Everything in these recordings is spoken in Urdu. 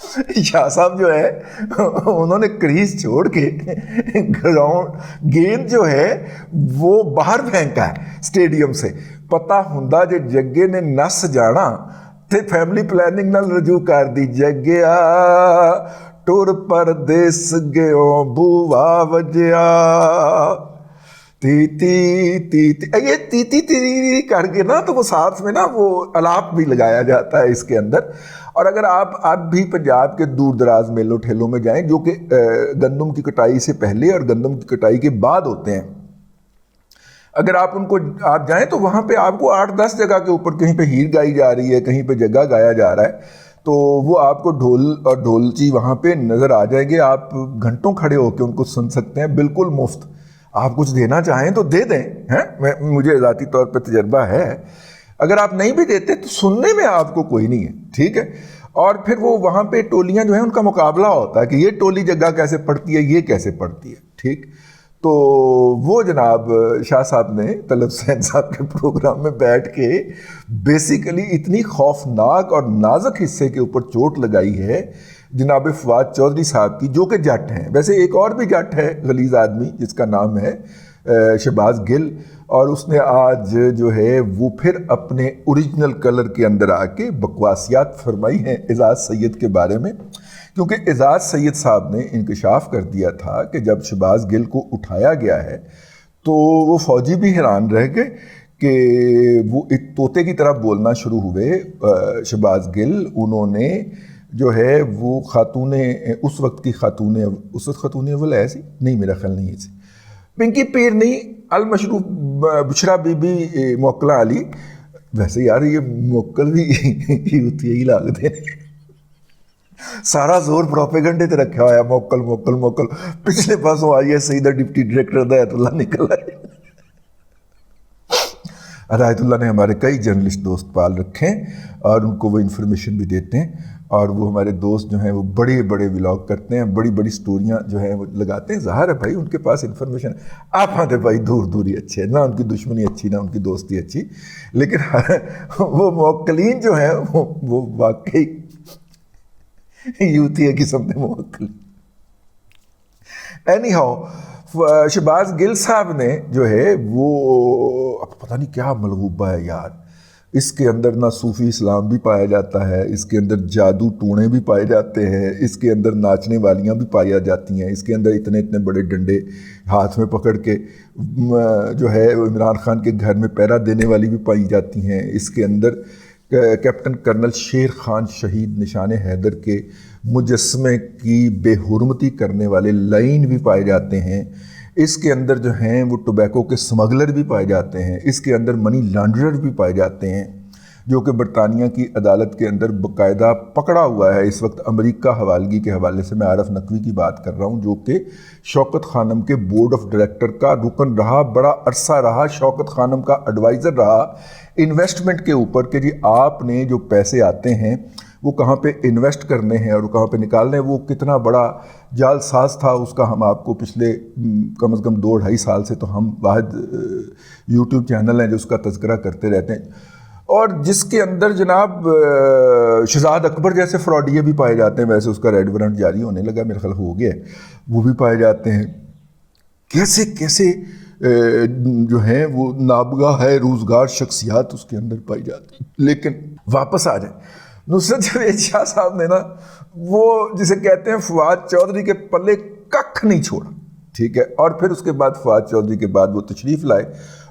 شاہ صاحب جو ہے انہوں نے کریز چھوڑ کے گراؤنڈ گیند جو ہے وہ باہر پھینکا ہے اسٹیڈیم سے. پتا ہوندا جے جگے نے نس جانا تے فیملی پلاننگ نال رجوع کر دی. جگیا ٹر پردیس گیو بوا وجیا تی تی تی تی, یہ تی تی تی کر کے نا تو وہ ساتھ میں نا وہ الاپ بھی لگایا جاتا ہے اس کے اندر. اور اگر آپ اب بھی پنجاب کے دور دراز میلوں ٹھیلوں میں جائیں جو کہ گندم کی کٹائی سے پہلے اور گندم کی کٹائی کے بعد ہوتے ہیں, اگر آپ ان کو آپ جائیں تو وہاں پہ آپ کو 8-10 جگہ کے اوپر کہیں پہ ہیر گائی جا رہی ہے, کہیں پہ جگہ گایا جا رہا ہے, تو وہ آپ کو ڈھول اور ڈھولچی وہاں پہ نظر آ جائیں گے. آپ گھنٹوں کھڑے ہو کے ان کو سن سکتے ہیں بالکل مفت. آپ کچھ دینا چاہیں تو دے دیں, مجھے ذاتی طور پہ تجربہ ہے. اگر آپ نہیں بھی دیتے تو سننے میں آپ کو کوئی نہیں ہے, ٹھیک ہے. اور پھر وہ وہاں پہ ٹولیاں جو ہیں ان کا مقابلہ ہوتا ہے کہ یہ ٹولی جگہ کیسے پڑتی ہے, یہ کیسے پڑتی ہے, ٹھیک. تو وہ جناب شاہ صاحب نے طلب حسین صاحب کے پروگرام میں بیٹھ کے بیسیکلی اتنی خوفناک اور نازک حصے کے اوپر چوٹ لگائی ہے جناب فواد چودھری صاحب کی, جو کہ جٹ ہیں. ویسے ایک اور بھی جٹ ہے غلیظ آدمی جس کا نام ہے شہباز گل, اور اس نے آج جو ہے وہ پھر اپنے اوریجنل کلر کے اندر آ کے بکواسیات فرمائی ہیں اعزاز سید کے بارے میں. کیونکہ اعزاز سید صاحب نے انکشاف کر دیا تھا کہ جب شہباز گل کو اٹھایا گیا ہے تو وہ فوجی بھی حیران رہ گئے کہ وہ ایک طوطے کی طرح بولنا شروع ہوئے. شہباز گل انہوں نے جو ہے وہ خاتون اس وقت کی خاتون اول ایسی نہیں, میرا خیال نہیں ایسی, پنکی پیر نہیں, المشروف بشرا بی بی موکلا علی. ویسے یار یہ موکل بھی ہوتی ہے ہی لاگتے ہیں, سارا زور پروپیگنڈے تے رکھا ہوا ہے موکل موکل موکل. پچھلے پاسوں آئی ہے سیدہ ڈپٹی ڈائریکٹر ہدایت اللہ نکل آئے. ہدایت اللہ نے ہمارے کئی جرنلسٹ دوست پال رکھے ہیں اور ان کو وہ انفارمیشن بھی دیتے ہیں, اور وہ ہمارے دوست جو ہیں وہ بڑے بڑے ولاگ کرتے ہیں, بڑی بڑی سٹوریاں جو ہیں وہ لگاتے ہیں. ظاہر ہے بھائی ان کے پاس انفارمیشن, آپ آتے بھائی دور دور ہی اچھے ہیں, نہ ان کی دشمنی اچھی نہ ان کی دوستی اچھی, لیکن وہ موکلین جو ہیں وہ واقعی یوتھی قسم کے موکل. اینی ہاؤ شہباز گل صاحب نے جو ہے وہ پتہ نہیں کیا ملغوبہ ہے یار, اس کے اندر نہ صوفی اسلام بھی پایا جاتا ہے, اس کے اندر جادو ٹونے بھی پائے جاتے ہیں, اس کے اندر ناچنے والیاں بھی پائی جاتی ہیں, اس کے اندر اتنے اتنے بڑے ڈنڈے ہاتھ میں پکڑ کے جو ہے عمران خان کے گھر میں پہرا دینے والی بھی پائی جاتی ہیں, اس کے اندر کیپٹن کرنل شیر خان شہید نشان حیدر کے مجسمے کی بے حرمتی کرنے والے لائن بھی پائے جاتے ہیں, اس کے اندر جو ہیں وہ ٹوبیکو کے سمگلر بھی پائے جاتے ہیں, اس کے اندر منی لانڈرر بھی پائے جاتے ہیں جو کہ برطانیہ کی عدالت کے اندر باقاعدہ پکڑا ہوا ہے. اس وقت امریکہ حوالگی کے حوالے سے میں عارف نقوی کی بات کر رہا ہوں جو کہ شوکت خانم کے بورڈ آف ڈائریکٹر کا رکن رہا, بڑا عرصہ رہا, شوکت خانم کا ایڈوائزر رہا انویسٹمنٹ کے اوپر کہ جی آپ نے جو پیسے آتے ہیں وہ کہاں پہ انویسٹ کرنے ہیں اور وہ کہاں پہ نکالنے ہیں. وہ کتنا بڑا جال ساز تھا اس کا, ہم آپ کو پچھلے کم از کم 2-2.5 سال سے تو ہم واحد یوٹیوب چینل ہیں جو اس کا تذکرہ کرتے رہتے ہیں, اور جس کے اندر جناب شہزاد اکبر جیسے فراڈیے بھی پائے جاتے ہیں. ویسے اس کا ریڈ وارنٹ جاری ہونے لگا, میرے خیال ہو گیا, وہ بھی پائے جاتے ہیں. کیسے کیسے جو ہیں وہ نابغہ ہے روزگار شخصیات اس کے اندر پائی جاتی ہیں. لیکن واپس آ جائیں, نصرت جاوید شاہ صاحب نے نا وہ جسے کہتے ہیں فواد چودھری کے پلے ککھ نہیں چھوڑا, ٹھیک ہے. اور پھر اس کے بعد فواد چودھری کے بعد وہ تشریف لائے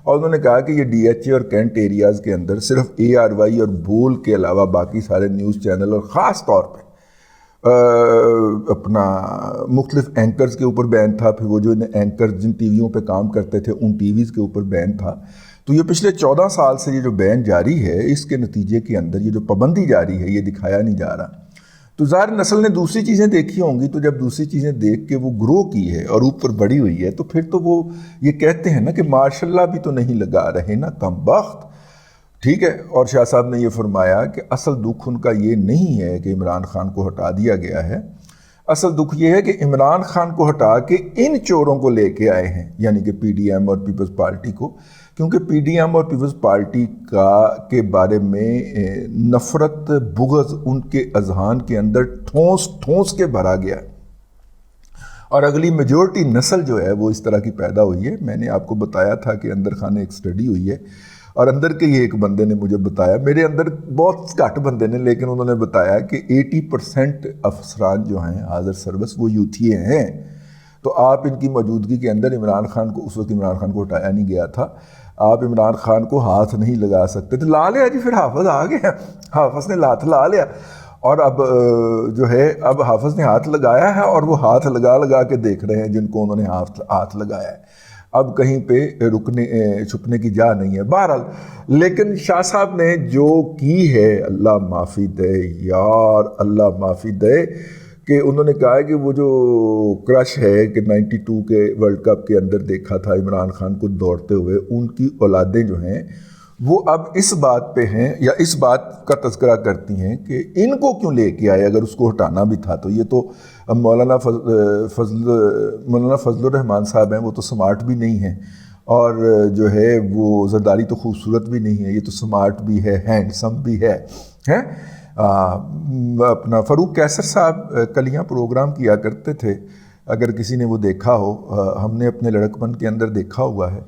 اور انہوں نے کہا کہ یہ ڈی ایچ اے اور کینٹ ایریاز کے اندر صرف اے آر وائی اور بول کے علاوہ باقی سارے نیوز چینل اور خاص طور پہ اپنا مختلف اینکرز کے اوپر بین تھا. پھر وہ جو اینکر جن ٹی ویوں پہ کام کرتے تھے ان ٹی ویز کے اوپر بین تھا. تو یہ پچھلے 14 سال سے یہ جو بین جاری ہے اس کے نتیجے کے اندر یہ جو پابندی جاری ہے یہ دکھایا نہیں جا رہا. تو ظاہر نسل نے دوسری چیزیں دیکھی ہوں گی, تو جب دوسری چیزیں دیکھ کے وہ گرو کی ہے اور اوپر بڑی ہوئی ہے تو پھر تو وہ یہ کہتے ہیں نا کہ ماشاء اللہ بھی تو نہیں لگا رہے نا کم بخت, ٹھیک ہے. اور شاہ صاحب نے یہ فرمایا کہ اصل دکھ ان کا یہ نہیں ہے کہ عمران خان کو ہٹا دیا گیا ہے, اصل دکھ یہ ہے کہ عمران خان کو ہٹا کے ان چوروں کو لے کے آئے ہیں, یعنی کہ پی ڈی ایم اور پیپلز پارٹی کو, کیونکہ پی ڈی ایم اور پیپلز پارٹی کے بارے میں نفرت بغض ان کے اذہان کے اندر ٹھونس ٹھونس کے بھرا گیا ہے، اور اگلی میجورٹی نسل جو ہے وہ اس طرح کی پیدا ہوئی ہے۔ میں نے آپ کو بتایا تھا کہ اندر خانے ایک سٹڈی ہوئی ہے، اور اندر کے ہی ایک بندے نے مجھے بتایا، میرے اندر بہت گھٹ بندے نے، لیکن انہوں نے بتایا کہ 80% افسران جو ہیں حاضر سروس وہ یوتھیے ہیں۔ تو آپ ان کی موجودگی کے اندر عمران خان کو، اس وقت عمران خان کو ہٹایا نہیں گیا تھا، آپ عمران خان کو ہاتھ نہیں لگا سکتے تھے۔ لا لیا جی، پھر حافظ آ گیا، حافظ نے ہاتھ لا لیا، اور اب جو ہے اب حافظ نے ہاتھ لگایا ہے، اور وہ ہاتھ لگا لگا کے دیکھ رہے ہیں جن کو انہوں نے ہاتھ لگایا ہے۔ اب کہیں پہ رکنے چھپنے کی جا نہیں ہے۔ بہرحال لیکن شاہ صاحب نے جو کی ہے، اللہ معافی دے یار، اللہ معافی دے، کہ انہوں نے کہا ہے کہ وہ جو کرش ہے کہ 92 کے ورلڈ کپ کے اندر دیکھا تھا عمران خان کو دوڑتے ہوئے، ان کی اولادیں جو ہیں وہ اب اس بات پہ ہیں یا اس بات کا تذکرہ کرتی ہیں کہ ان کو کیوں لے کے آئے، اگر اس کو ہٹانا بھی تھا تو۔ یہ تو مولانا فضل الرحمان صاحب ہیں، وہ تو سمارٹ بھی نہیں ہیں، اور جو ہے وہ زرداری تو خوبصورت بھی نہیں ہے، یہ تو سمارٹ بھی ہے، ہینڈسم بھی ہے۔ اپنا فاروق قیصر صاحب کلیاں پروگرام کیا کرتے تھے، اگر کسی نے وہ دیکھا ہو، ہم نے اپنے لڑکپن کے اندر دیکھا ہوا ہے،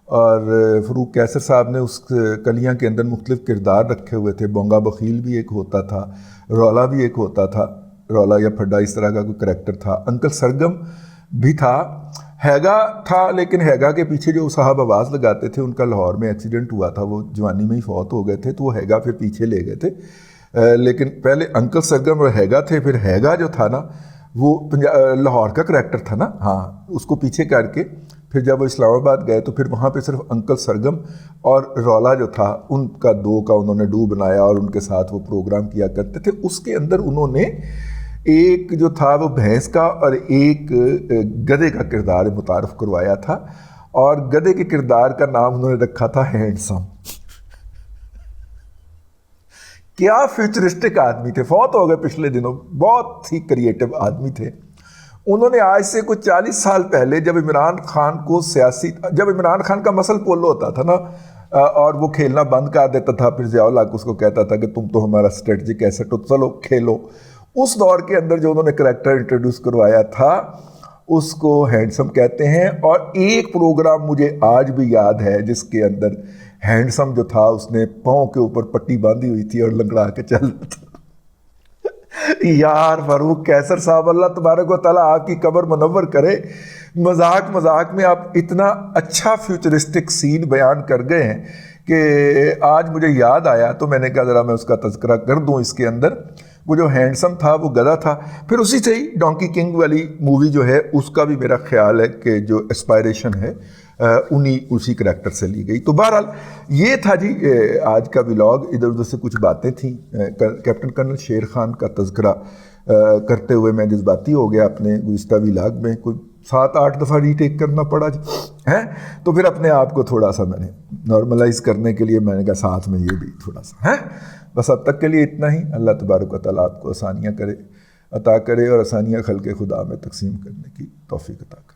اور فاروق قیصر صاحب نے اس کلیاں کے اندر مختلف کردار رکھے ہوئے تھے۔ بونگا بخیل بھی ایک ہوتا تھا، رولا بھی ایک ہوتا تھا، رولا یا پھڈا اس طرح کا کوئی کریکٹر تھا، انکل سرگم بھی تھا، ہیگا تھا، لیکن ہیگا کے پیچھے جو صاحب آواز لگاتے تھے ان کا لاہور میں ایکسیڈنٹ ہوا تھا، وہ جوانی میں ہی فوت ہو گئے تھے، تو وہ ہیگا پھر پیچھے لے گئے تھے۔ لیکن پہلے انکل سرگم اور ہیگا تھے، پھر ہیگا جو تھا نا وہ لاہور کا کریکٹر تھا نا، ہاں، اس کو پیچھے کر کے پھر جب وہ اسلام آباد گئے تو پھر وہاں پہ صرف انکل سرگم اور رولا جو تھا ان کا دو کا انہوں نے ڈو بنایا، اور ان کے ساتھ وہ پروگرام کیا کرتے تھے۔ اس کے اندر انہوں نے ایک جو تھا وہ بھینس کا اور ایک گدھے کا کردار متعارف کروایا تھا، اور گدھے کے کردار کا نام انہوں نے رکھا تھا ہینڈسم۔ کیا فیوچرسٹک آدمی تھے، فوت ہو گئے پچھلے دنوں، بہت ہی کریٹو آدمی تھے۔ انہوں نے آج سے کچھ 40 سال پہلے جب عمران خان کو جب عمران خان کا مسل پولو ہوتا تھا نا، اور وہ کھیلنا بند کر دیتا تھا، پھر ضیاء الحق اس کو کہتا تھا کہ تم تو ہمارا اسٹریٹجک ایسٹ ہو، چلو کھیلو، اس دور کے اندر جو انہوں نے کریکٹر انٹروڈیوس کروایا تھا اس کو ہینڈسم کہتے ہیں۔ اور ایک پروگرام مجھے آج بھی یاد ہے جس کے اندر ہینڈسم جو تھا اس نے پاؤں کے اوپر پٹی باندھی ہوئی تھی اور لنگڑا کے چل رہا تھا۔ یار فاروق قیصر صاحب، اللہ تبارک و تعالیٰ آپ کی قبر منور کرے، مذاق مذاق میں آپ اتنا اچھا فیوچرسٹک سین بیان کر گئے ہیں کہ آج مجھے یاد آیا، تو میں نے کہا ذرا میں اس کا تذکرہ کر دوں۔ اس کے اندر وہ جو ہینڈسم تھا وہ گدھا تھا، پھر اسی سے ہی ڈونکی کنگ والی مووی جو ہے اس کا بھی میرا خیال ہے کہ جو اسپائریشن ہے اسی کریکٹر سے لی گئی۔ تو بہرحال یہ تھا جی آج کا ولاگ، ادھر ادھر سے کچھ باتیں تھیں۔ کیپٹن کرنل شیر خان کا تذکرہ کرتے ہوئے میں جذباتی ہو گیا اپنے گزشتہ ولاگ میں، کوئی 7-8 دفعہ ری ٹیک کرنا پڑا جی ہیں، تو پھر اپنے آپ کو تھوڑا سا میں نے نارملائز کرنے کے لیے میں نے کہا ساتھ میں یہ بھی تھوڑا سا ہیں۔ بس اب تک کے لیے اتنا ہی۔ اللہ تبارک و تعالیٰ آپ کو آسانیاں عطا کرے اور آسانیاں خلق خدا میں تقسیم کرنے کی توفیق عطا کرے۔